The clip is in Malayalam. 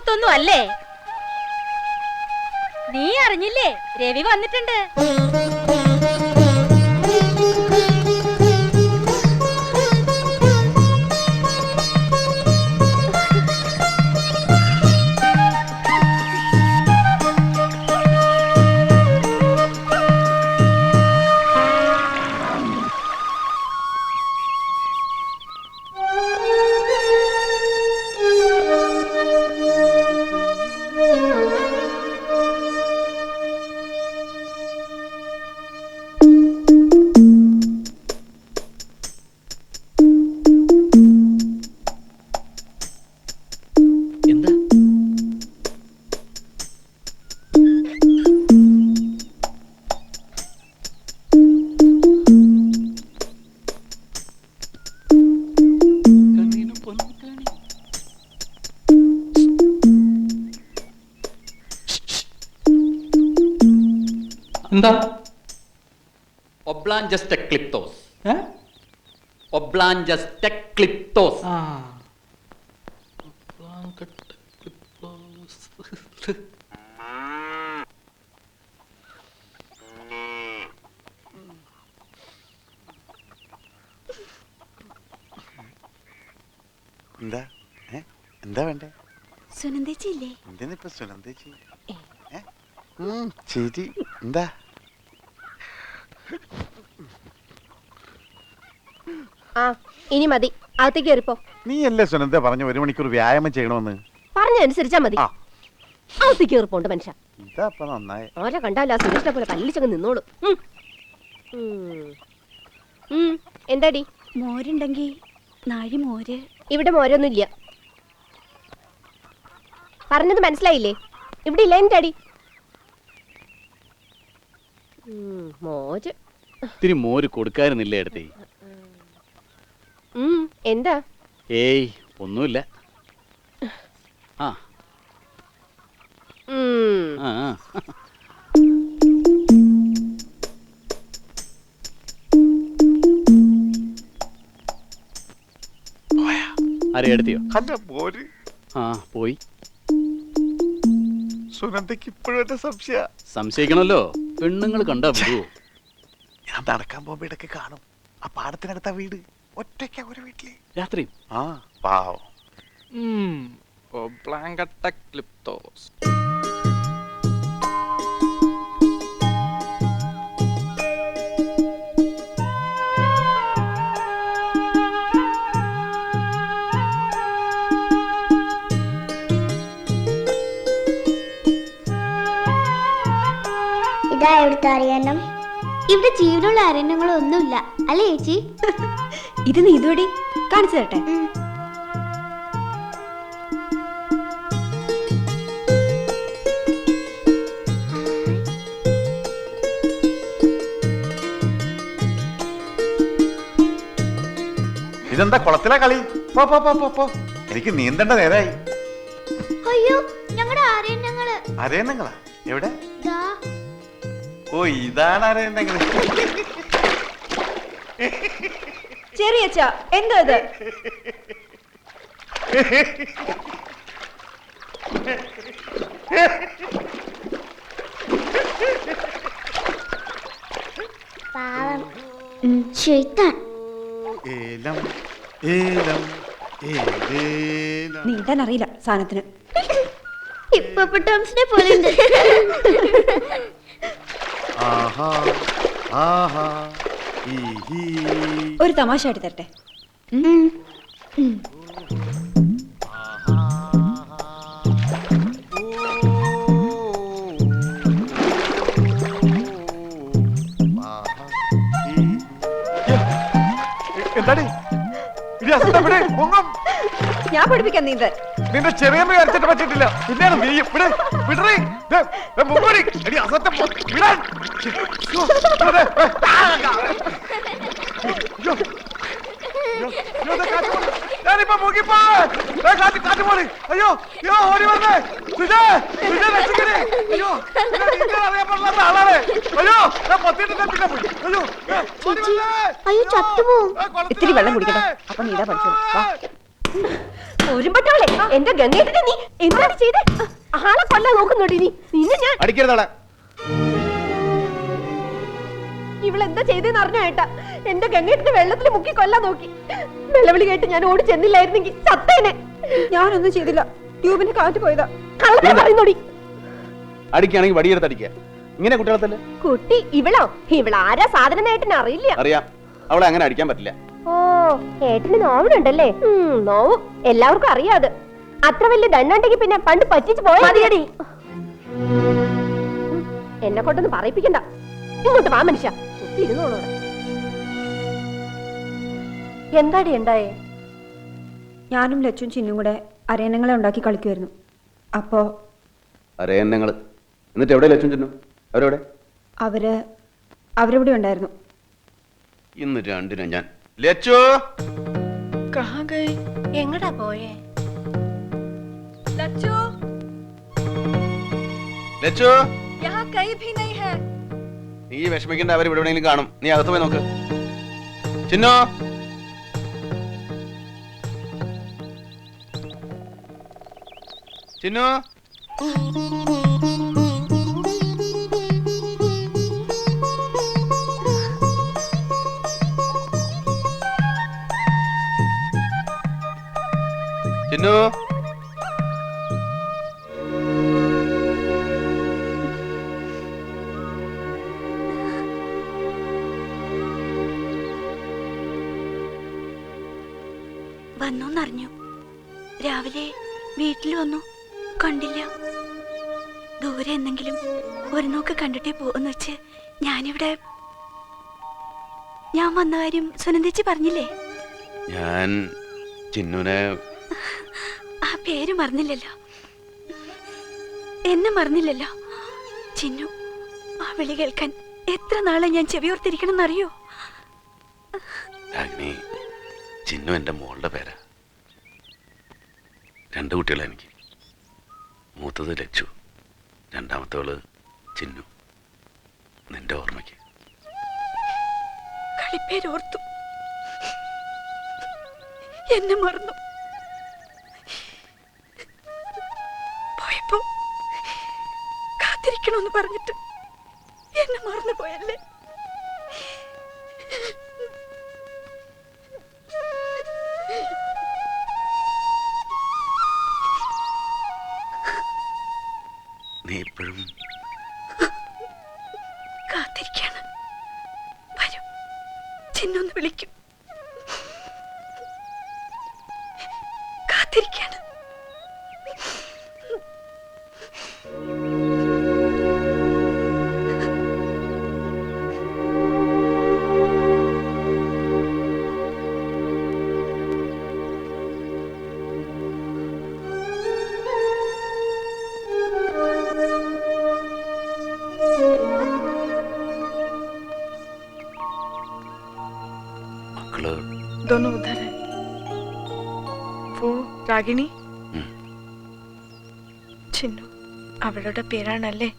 കൂത്തൊന്നും അല്ലേ? നീ അറിഞ്ഞില്ലേ രവി വന്നിട്ടുണ്ട്? എന്താ? ഒബ്ലാഞ്ചസ് ടെക്ലിപ്തോസ്. ഒബ്ലാഞ്ചസ് ടെക്ലിപ്തോസ്. എന്താ എന്താ വേണ്ടേ? സുനന്ദേച്ചി ഇല്ലേ? എന്തിനിപ്പോ സുനന്ദേച്ചി? ചേച്ചി എന്താ? ആ ഇനി മതി, അകത്തേക്ക് കയറിപ്പോ. നീ അല്ലേ സുനന്ദ പറഞ്ഞു 1 മണിക്കൂർ വ്യായാമം ചെയ്യണമെന്ന്? പറഞ്ഞനുസരിച്ചാ മതി. അകത്തേക്ക് കയറിപ്പോണ്ട് മനുഷ്യ. ഇതാ നന്നായി. ഓരെ കണ്ടാല സുരേഷിനെ പോലെ പല്ലിച്ചങ്ങ് നിന്നോളൂ. എന്താടി? മോരുണ്ടെങ്കി നാഴി മോര്. ഇവിടെ മോരൊന്നും ഇല്ല. പറഞ്ഞത് മനസ്സിലായില്ലേ? ഇവിടെ ഇല്ല എന്റെ അടി. മോര് ഇത്തിരി മോര് കൊടുക്കാറുന്നില്ലേ അടുത്തേ? എന്താ? ഏയ് ഒന്നുമില്ല. ആ ആരെ എടുത്തിയോ? അല്ല മോര്. ആ പോയി. സുനന്ദക്ക് ഇപ്പോഴത്തെ സംശയ. സംശയിക്കണല്ലോ, പെണ്ണുങ്ങൾ കണ്ടാ വിടുവോ? ഞാൻ നടക്കാൻ പോകുമ്പോ ഇടയ്ക്ക് കാണും. ആ പാടത്തിനടുത്ത വീട് ഒറ്റയ്ക്ക ഒരു വീട്ടില് രാത്രി. ആ പാവം. ടെക്ലിപ്തോസ്. ഇതാ ഇവിടുത്തെ അരണ്യം. ഇവിടെ ജീവനുള്ള അരണ്യങ്ങളൊന്നുമില്ല അല്ലേ ചേച്ചി? ഇത് നീ ഇതുവഴി കാണിച്ചു തരട്ടെ. ഇതെന്താ കുളത്തിലെ കളി? പോ പോ പോ പോ പോ. എനിക്ക് നീന്തേണ്ട നേരായി. അയ്യോ ഞങ്ങളുടെ അരണ്യങ്ങള്. അരയന്നങ്ങളാ? എവിടെ? ഓ ഇതാണ് അരയന്നങ്ങള്. ചെറിയച്ച എന്താ ഇത്? പാവം ശൈത്താൻ. ഏലം ഏലം ഏലേലം. നീന്താൻ അറിയില്ല സാധനത്തിന്. ഹിപ്പോപ്പൊട്ടാമസിനെ പോലെ ഉണ്ട്. ആഹാ ആഹാ ഈഹി. ഒരു തമാശ ആയിട്ട് തരട്ടെ. എന്താടി ഞാൻ പഠിപ്പിക്കാൻ നീന്താൻ. നിന്റെ ചെറിയ അരച്ചിട്ട് പറ്റിട്ടില്ല. പിന്നെയാണ് നീ ഞാനിപ്പോ മുങ്ങിപ്പോ. അയ്യോ അയ്യോ ഓടി വന്നേ. അയ്യോ അറിയാൻ പാടില്ലാത്ത ആളാണ്. അയ്യോ ഞാൻ പൊത്തിട്ട് പിന്നെ പോയി. അയ്യോ അയ്യോ ചത്തുപോകും. ഇത്തിരി വെള്ളം കുടിക്കട്ടെ, അപ്പൊ നീതാ പഠിച്ചോളൂ. ഒരുമ്പട്ടോളെ എന്റെ ഗംഗേട്ടനെ നീ എന്താണ് ചെയ്തേ? ആളെ കൊല്ലാൻ നോക്കുന്നുണ്ട് നീ. നിന്നെ ഞാൻ അടിക്കരുതാളെ. ഇവളെന്താ ചെയ്തെന്ന് അറിഞ്ഞോ ഏട്ടാ? എന്റെ ഗംഗേട്ടനെ വെള്ളത്തിൽ മുക്കി കൊല്ലാൻ നോക്കി. നിലവിളി കേട്ട് ഞാൻ ഓടി ചെന്നില്ലായിരുന്നെങ്കിൽ സത്തേനെ. ഞാനൊന്നും ചെയ്തില്ല, ട്യൂബിന് കാറ്റ് പോയതാ. കള്ളനെ പറയുന്നോടി. അടിക്കുകയാണെങ്കിൽ വടിയെടുത്ത് അടിക്കുക. ഇങ്ങനെ കുട്ടികളെ തന്നെ കുട്ടി ഇവളോ? ഇവളാരാ സാധനം ഏട്ടനെ അറിയില്ല. അറിയാം. അവളെ അങ്ങനെ അടിക്കാൻ പറ്റില്ല. ഓ ഏട്ടന് നോവുന്നുണ്ടല്ലേ? നോവും എല്ലാവർക്കും അറിയാത്. അത്ര വലിയ ദണ്ണുണ്ടെങ്കിൽ പിന്നെ പണ്ട് പറ്റിച്ചു പോയാടി. എന്നെ കൊണ്ടൊന്നും പറയിപ്പിക്കണ്ട. ഇങ്ങോട്ട് വാ മനുഷ്യ. ഇരുന്നോളൂ. എന്താടി ഉണ്ടായേ? ഞാനും ലച്ചും ചിന്നും കൂടെ അരയന്നങ്ങളെ ഉണ്ടാക്കി കളിക്കുമായിരുന്നു. അപ്പോ അരയന്നങ്ങള്. എന്നിട്ട് എവിടെ ലച്ചും ചെന്നു? അവരെവിടെ? അവരിവിടെ ഉണ്ടായിരുന്നു. ഇന്ന് രണ്ടിനും ഞാൻ ലച്ചു എങ്ങടാ പോയേ? ലച്ചു ലച്ചു യഹാ കहीं भी नहीं है. നീ വിഷമിക്കേണ്ട, അവർ ഇവിടെ എവിടെയെങ്കിലും കാണും. നീ അകത്ത് പോയി നോക്ക്. ചിന്നോ ചിന്നു ചിന്നു വന്നോന്നറിഞ്ഞു. രാവിലെ വീട്ടിൽ വന്നു, കണ്ടില്ല. ദൂരെ എന്തെങ്കിലും ഒരു നോക്ക് കണ്ടിട്ടേ പോകുന്ന വെച്ച് ഞാൻ വന്ന കാര്യം സുനന്ദേച്ചി പറഞ്ഞില്ലേ? ഞാൻ ചിന്നുനെ ആ പേര് മറന്നില്ലല്ലോ, എന്നെ മറന്നില്ലല്ലോ. ചിന്നു, ആ വിളി കേൾക്കാൻ എത്ര നാളെ ഞാൻ ചെവിയോർത്തിരിക്കണമെന്നറിയോ? രാഗിണി, ചിന്നു എൻ്റെ മോളുടെ പേരാ. 2 കുട്ടികളാ എനിക്ക്. മൂത്തത് ലച്ചു, രണ്ടാമത്തവള് ചിന്നു. നിന്റെ ഓർമ്മയ്ക്ക്. കളിപ്പേരോർത്തു, എന്നെ മറന്നു. പോയപ്പോ കാത്തിരിക്കണമെന്ന് പറഞ്ഞിട്ട് എന്നെ മറന്നു പോയല്ലേ. നീ ഇപ്പോഴും കാത്തിരിക്കാണ്. വരും, ചിന്നൊന്ന് വിളിക്കും. കാത്തിരിക്കാണ്. മക്കള് दोनों उधर है. वो രാഗിണി, ചിന്നു അവളുടെ പേരാണല്ലേ?